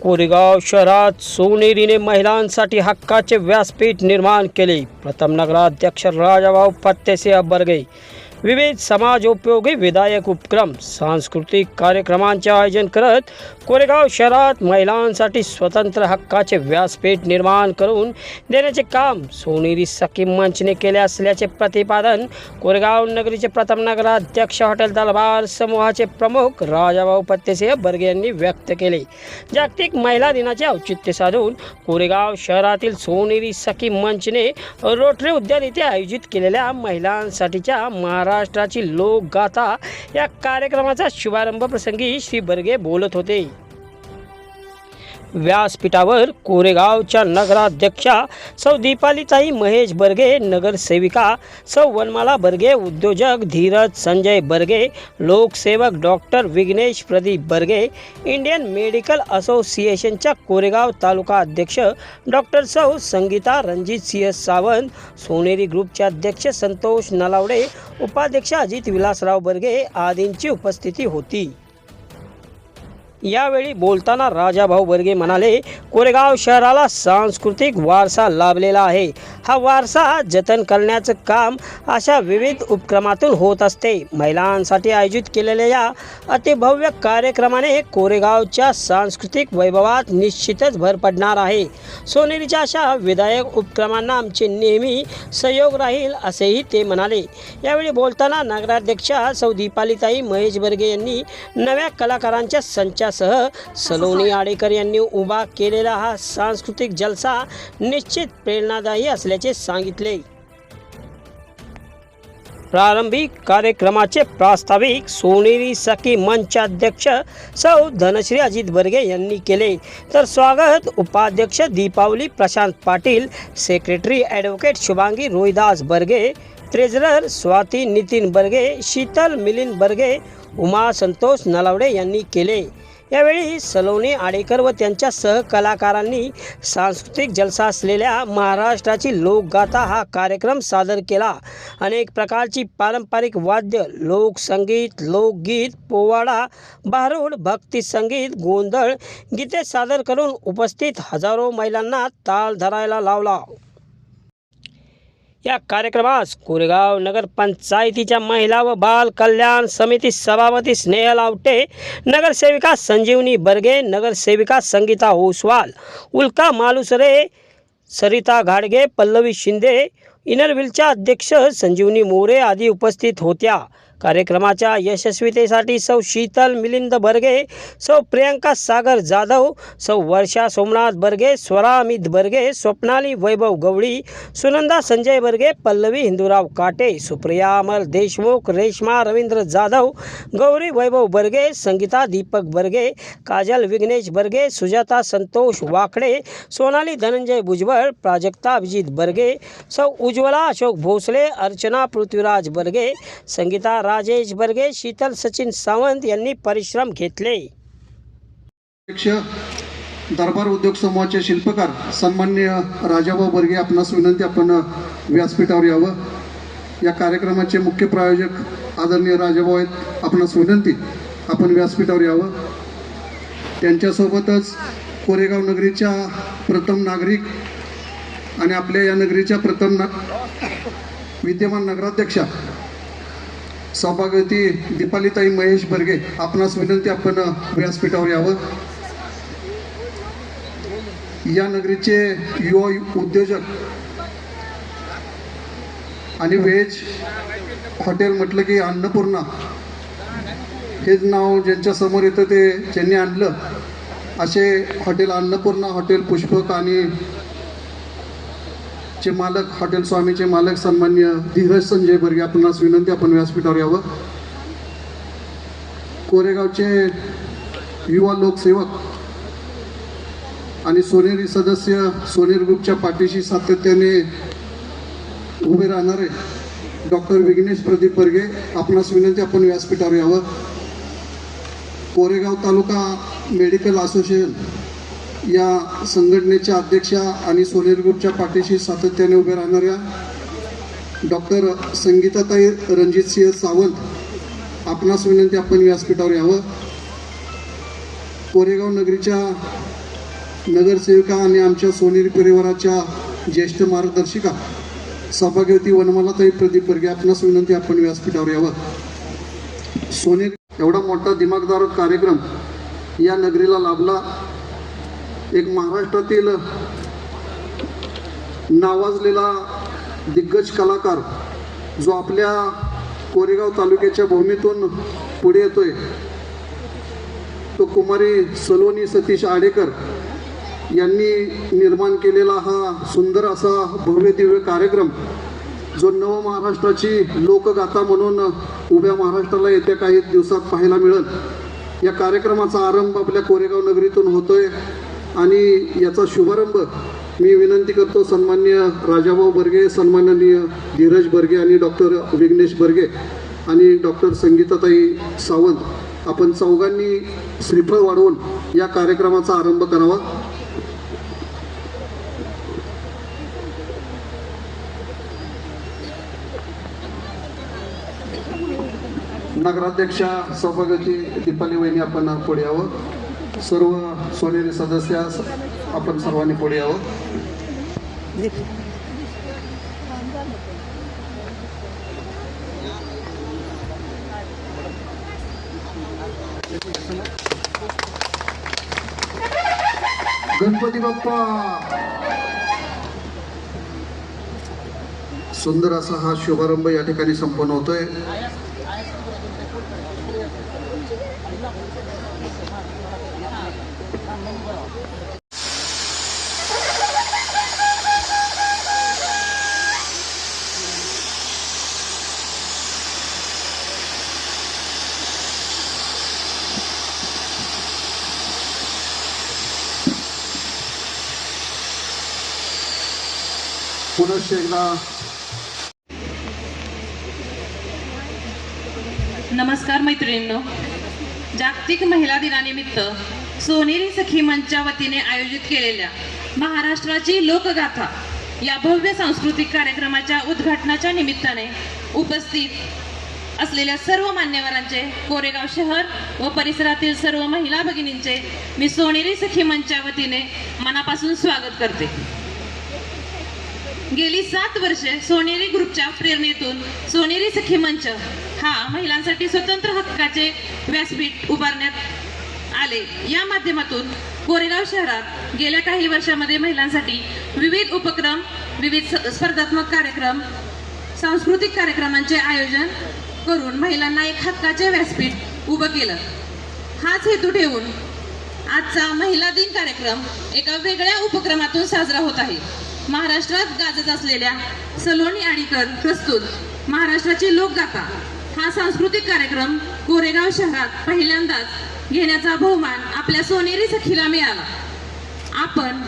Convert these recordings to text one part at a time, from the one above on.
कोरेगाव शहरात सोनेरीने महिलांसाठी हक्काचे व्यासपीठ निर्माण केले। प्रथम नगराध्यक्ष राजाभाऊ पत्तेसिंह बर्गे विविध समाजोपयोगी विधायक उपक्रम सांस्कृतिक कार्यक्रमांचे आयोजन करत कोरेगाव शहरात महिलांसाठी स्वतंत्र हक्काचे व्यासपीठ निर्माण करून देण्याचे काम सोनेरी सखी मंचने केले असल्याचे प्रतिपादन कोरेगाव नगरीचे प्रथम नगराध्यक्ष हॉटेल दरबार समूहाचे प्रमुख राजाभाऊ पत्तेसिंह बर्गे यांनी व्यक्त केले। जागतिक महिला दिनाचे औचित्य साधून कोरेगाव शहरातील सोनेरी सखी मंचने रोटरी उद्यान येथे आयोजित केलेल्या महिलांसाठीच्या महाराष्ट्राची लोकगाथा या कार्यक्रमाचा शुभारंभ प्रसंगी श्री बर्गे बोलत होते। व्यासपीठावर कोरेगावच्या नगराध्यक्षा सौ दीपालीताई महेश बर्गे, नगरसेविका सौ वनमाला बर्गे, उद्योजक धीरज संजय बर्गे, लोकसेवक doctor Vighnesh Pradeep Barge, Indian medical असोसिएशनच्या कोरेगाव तालुका अध्यक्ष डॉक्टर सौ संगीता रणजित सिंह सावंत, सोनेरी ग्रुपचे अध्यक्ष संतोष नलावडे, उपाध्यक्ष अजित विलासराव बर्गे आदींची उपस्थिती होती। यावेळी बोलताना राजाभाऊ बर्गे म्हणाले, कोरेगाव शहराला सांस्कृतिक वारसा लाभलेला आहे। हा वारसा जतन करण्याचं काम अशा विविध उपक्रमातून होत असते। महिलांसाठी आयोजित केलेल्या या अतिभव्य कार्यक्रमाने कोरेगावच्या सांस्कृतिक वैभवात निश्चितच भर पडणार आहे। सोनेरीच्या अशा विधायक उपक्रमांना आमचे नेहमी सहयोग राहील असेही ते म्हणाले। यावेळी बोलताना नगराध्यक्षा सौ दीपालीताई महेश बर्गे यांनी नव्या कलाकारांच्या संचासह सलोनी आडेकर यांनी उभा केलेला हा सांस्कृतिक जलसा निश्चित प्रेरणादायी असल्याचे सांगितले। प्रारंभिक कार्यक्रमाचे प्रास्ताविक सोनेरी सखी मंच अध्यक्ष सौ धनश्री अजित बर्गे यांनी केले, तर स्वागत उपाध्यक्ष Deepawali Prashant Patil, secretary advocate Shubhangi Rohidas Barge, treasurer Swati Nitin Barge, Sheetal Milind Barge, Uma Santosh Nalawade यांनी केले। यावेळी सलोनी आडेकर व त्यांच्या सहकलाकारांनी सांस्कृतिक जलसा असलेल्या महाराष्ट्राची लोकगाथा हा कार्यक्रम सादर केला। अनेक प्रकारची पारंपरिक वाद्य, लोकसंगीत, लोकगीत, पोवाडा, भारुड, भक्ती संगीत, गोंधळ गीते सादर करून उपस्थित हजारो महिलांना ताल धरायला लावला। या कार्यक्रमास कोरेगाव नगर पंचायतीच्या महिला व बाल कल्याण समिती सभापती स्नेहल आवटे, नगरसेविका संजीवनी बर्गे, नगरसेविका संगीता ओसवाल, उल्का मालुसरे, सरिता घाडगे, पल्लवी शिंदे, इनरव्हीलच्या अध्यक्ष संजीवनी मोरे आदी उपस्थित होत्या। कार्यक्रमाच्या यशस्वीतेसाठी सौ शीतल मिलिंद बर्गे, सौ प्रियंका सागर जाधव, सौ वर्षा सोमनाथ बर्गे, स्वरा अमित बर्गे, स्वप्नाली वैभव गवळी, सुनंदा संजय बर्गे, पल्लवी हिंदूराव काटे, सुप्रिया अमर देशमुख, रेश्मा रवींद्र जाधव, गौरी वैभव बर्गे, संगीता दीपक बर्गे, काजल विघ्नेश बर्गे, सुजाता संतोष वाकडे, सोनाली धनंजय भुजबळ, प्राजक्ता अभिजित बर्गे, सौ उज्ज्वला अशोक भोसले, अर्चना पृथ्वीराज बर्गे, संगीता राजेश बर्गे, शीतल सचिन सावंत यांनी परिश्रम घेतले। दरबार उद्योग समूहाचे शिल्पकार सन्माननीय राजाभाऊ बर्गे आपणास विनंती, आपण व्यासपीठावर यावं। या कार्यक्रमाचे मुख्य प्रायोजक आदरणीय राजाभाऊ आहेत, आपणास विनंती आपण व्यासपीठावर यावं। त्यांच्यासोबतच कोरेगाव नगरीच्या प्रथम नागरिक आणि आपल्या या नगरीच्या प्रथम विद्यमान नगराध्यक्षा सौभाग्यवती दीपालीताई महेश बर्गे आपणास विनंती, आपण व्यासपीठावर यावं। या नगरीचे युवा उद्योजक आणि व्हेज हॉटेल म्हटलं की अन्नपूर्णा हेच नाव ज्यांच्या समोर येतं ते ज्यांनी आणलं, असे हॉटेल अन्नपूर्णा, हॉटेल पुष्पक आणि चे मालक हॉटेल स्वामीचे मालक सन्माननीय धीरज संजय बर्गे आपणास विनंती, आपण व्यासपीठावर यावं। कोरेगावचे युवा लोकसेवक आणि सोनेरी सदस्य, सोनेरी ग्रुपच्या पाठीशी सातत्याने उभे राहणारे डॉक्टर विघ्नेश प्रदीप बर्गे आपणास विनंती, आपण व्यासपीठावर यावं। कोरेगाव तालुका मेडिकल असोसिएशन या संघटनेच्या अध्यक्षा आणि सोनेरी ग्रुपच्या पाठीशी सातत्याने उभे राहणाऱ्या डॉक्टर संगीताताई रणजित सिंह सावंत आपणास विनंती, आपण व्यासपीठावर यावं। कोरेगाव नगरीच्या नगरसेविका आणि आमच्या सोनेरी परिवाराच्या ज्येष्ठ मार्गदर्शिका सौभाग्यवती वनमालाताई प्रदीप बर्गे आपणास विनंती, आपण व्यासपीठावर यावं. सोनेरी एवढा मोठा दिमागदार कार्यक्रम या नगरीला लाभला. एक महाराष्ट्रातील नावाजलेला दिग्गज कलाकार जो आपल्या कोरेगाव तालुक्याच्या भूमीतून पुढे येतोय, तो कुमारी सलोनी सतीश आडेकर यांनी निर्माण केलेला हा सुंदर असा भव्य दिव्य कार्यक्रम, जो नव महाराष्ट्राची लोकगाथा म्हणून उभ्या महाराष्ट्राला येत्या काही दिवसात पाहायला मिळेल. या कार्यक्रमाचा आरंभ आपल्या कोरेगाव नगरीतून होतोय आणि याचा शुभारंभ मी विनंती करतो सन्माननीय राजाभाऊ बर्गे, सन्माननीय धीरज बर्गे आणि डॉक्टर विघ्नेश बर्गे आणि डॉक्टर संगीताताई सावंत, आपण चौघांनी श्रीफळ वाढवून या कार्यक्रमाचा आरंभ करावा. नगराध्यक्षा सौभाग्यवती दीपाली वहिनी आपण पुढे यावं. सर्व सोनेरी सदस्य आपण सर्वांनी पुढे यावं. गणपती बाप्पा. सुंदर असा हा शुभारंभ या ठिकाणी संपन्न होतोय. पुनश्च एकदा नमस्कार मैत्रिणींनो. जागतिक महिला दिनानिमित्त सोनेरी सखी मंचच्या वतीने आयोजित केलेल्या महाराष्ट्राची लोकगाथा या भव्य सांस्कृतिक कार्यक्रमाच्या उद्घाटनाच्या निमित्ताने उपस्थित असलेल्या सर्व मान्यवरांचे, कोरेगाव शहर व परिसरातील सर्व महिला भगिनींचे मी सोनेरी सखी मंचच्या वतीने मनापासून स्वागत करते. गेली 7 वर्षे सोनेरी ग्रुपच्या प्रेरणेतून सोनेरी सखी मंच हा महिलांसाठी स्वतंत्र हक्काचे व्यासपीठ उभारण्यात आले. या माध्यमातून कोरेगाव शहरात गेल्या काही वर्षांमध्ये महिलांसाठी विविध उपक्रम, विविध स्पर्धात्मक कार्यक्रम, सांस्कृतिक कार्यक्रमांचे आयोजन करून महिलांना एक हक्काचे व्यासपीठ उभं केलं. हाच हेतू ठेवून आजचा महिला दिन कार्यक्रम एका वेगळ्या उपक्रमातून साजरा होत आहे. महाराष्ट्रात गाजत असलेल्या सलोनी आडेकर प्रस्तुत महाराष्ट्राची लोकगाथा हा सांस्कृतिक कार्यक्रम कोरेगाव शहरात पहिल्यांदाच घेण्याचा बहुमान आपल्या सोनेरी सखीला मिळाला. आपण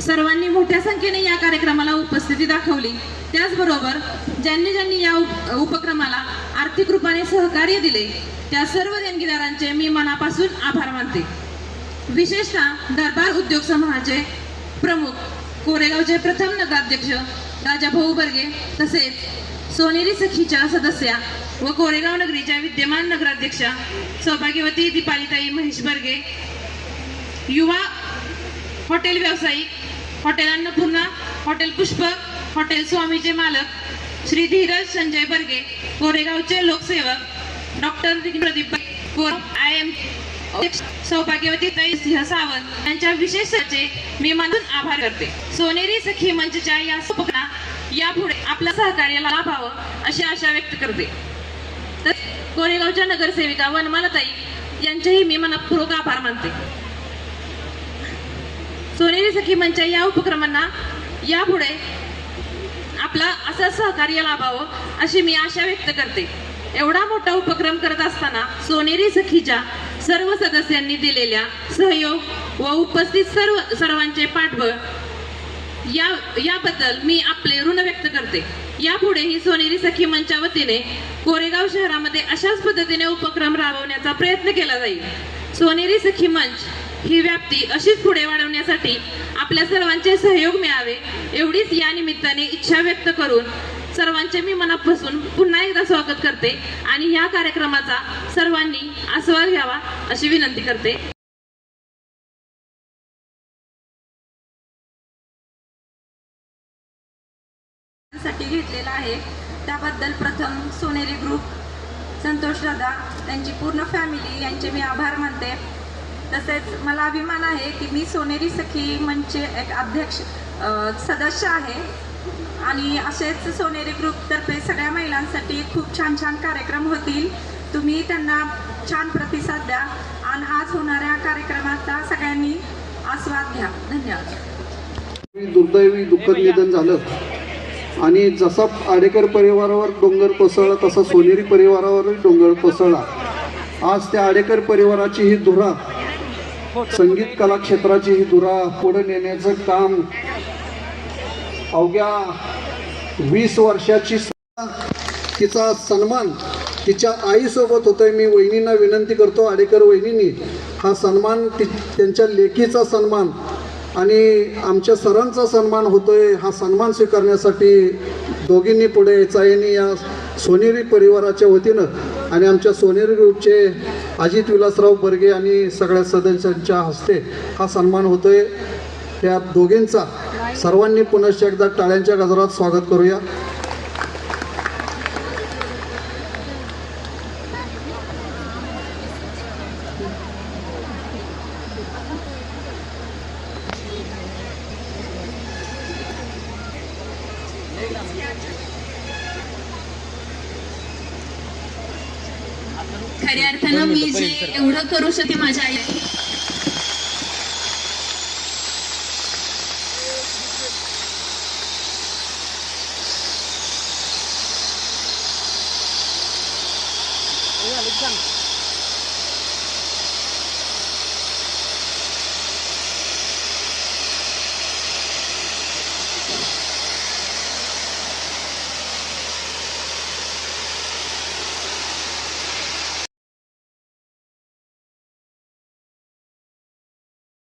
सर्वांनी मोठ्या संख्येने या कार्यक्रमाला उपस्थिती दाखवली. त्याचबरोबर ज्यांनी ज्यांनी या उपक्रमाला आर्थिक रूपाने सहकार्य दिले त्या सर्व देणगीदारांचे मी मनापासून आभार मानते. विशेषतः दरबार उद्योग समूहाचे प्रमुख, कोरेगावचे प्रथम नगराध्यक्ष राजाभाऊ बर्गे, तसेच सोनेरी सखीच्या सदस्या व कोरेगाव नगरीच्या विद्यमान नगराध्यक्षा सौभाग्यवती दीपालीताई महेश बर्गे, युवा हॉटेल व्यावसायिक, hotel Annapurna, hotel Pushpak, hotel स्वामीचे मालक श्री धीरज संजय बर्गे, कोरेगावचे लोकसेवक डॉक्टर प्रदीप IM सौभाग्यवती ताई सिंह सावंत यांच्या विशेषचे मी मनापासून आभार करते. सोनेरी सखी मंचच्या या उपक्रमाला यापुढे आपलं सहकार्य लाभावं अशी आशा व्यक्त करते. तर कोरेगावच्या नगरसेविका वनमालाताई यांचेही मी मनपूर्वक आभार मानते. सोनेरी सखी मंचच्या या उपक्रमांना यापुढे आपला असं सहकार्य लाभावं अशी मी आशा व्यक्त करते. एवढा मोठा उपक्रम करत असताना सोनेरी सखीच्या सर्व सदस्यांनी दिलेल्या सहयोग व उपस्थित सर्वांचे पाठबळ याबद्दल मी आपले ऋण व्यक्त करते. यापुढेही सोनेरी सखी मंचच्या वतीने कोरेगाव शहरामध्ये अशाच पद्धतीने उपक्रम राबवण्याचा प्रयत्न केला जाईल. सोनेरी सखी मंच ही व्याप्ती अशीच पुढे वाढवण्यासाठी आपल्या सर्वांचे सहयोग मिळावे एवढीच या निमित्ताने इच्छा व्यक्त करून सर्वांचे मी मनापासून पुन्हा एकदा स्वागत करते आणि या कार्यक्रमाचा सर्वांनी आस्वाद घ्यावा अशी विनंती करते. साठी घेतलेला आहे. त्याबद्दल प्रथम सोनेरी ग्रुप, संतोष दादा, त्यांची पूर्ण फॅमिली यांचे मी आभार मानते. तसेच मला अभिमान आहे की मी सोनेरी सखी मंचचे एक अध्यक्ष सदस्य आहे आणि असेच सोनेरी ग्रुपतर्फे सगळ्या महिलांसाठी खूप छान छान कार्यक्रम होतील. तुम्ही त्यांना छान प्रतिसाद द्या आणि आज होणाऱ्या कार्यक्रमाचा सगळ्यांनी आस्वाद घ्या. धन्यवाद. दुर्दैवी दुःखद निधन झालं आणि जसा आडेकर परिवारावर डोंगर कोसळला तसा सोनेरी परिवारावरही डोंगर कोसळला. आज त्या आडेकर परिवाराची ही धुरा, संगीत कला क्षेत्राची ही धुरा पुढे नेण्याचं काम अवघ्या 20 वर्षाची तिचा सन्मान तिच्या आईसोबत होतोय. मी वहिनींना विनंती करतो, आडेकर वहिनींनी हा सन्मान त्यांच्या लेकीचा सन्मान आणि आमच्या सरांचा सन्मान होतोय. हा सन्मान स्वीकारण्यासाठी दोघींनी पुढे यायचं आहे. या सोनेरी परिवाराच्या वतीनं आणि आमच्या सोनेरी ग्रुपचे अजित विलासराव बर्गे आणि सगळ्या सदस्यांच्या हस्ते हा सन्मान होतोय. त्या दोघींचा सर्वांनी पुनश्च एकदा टाळ्यांच्या गजरात स्वागत करूया. खऱ्या अर्थानं मी जे एवढं करू शकते माझ्या आई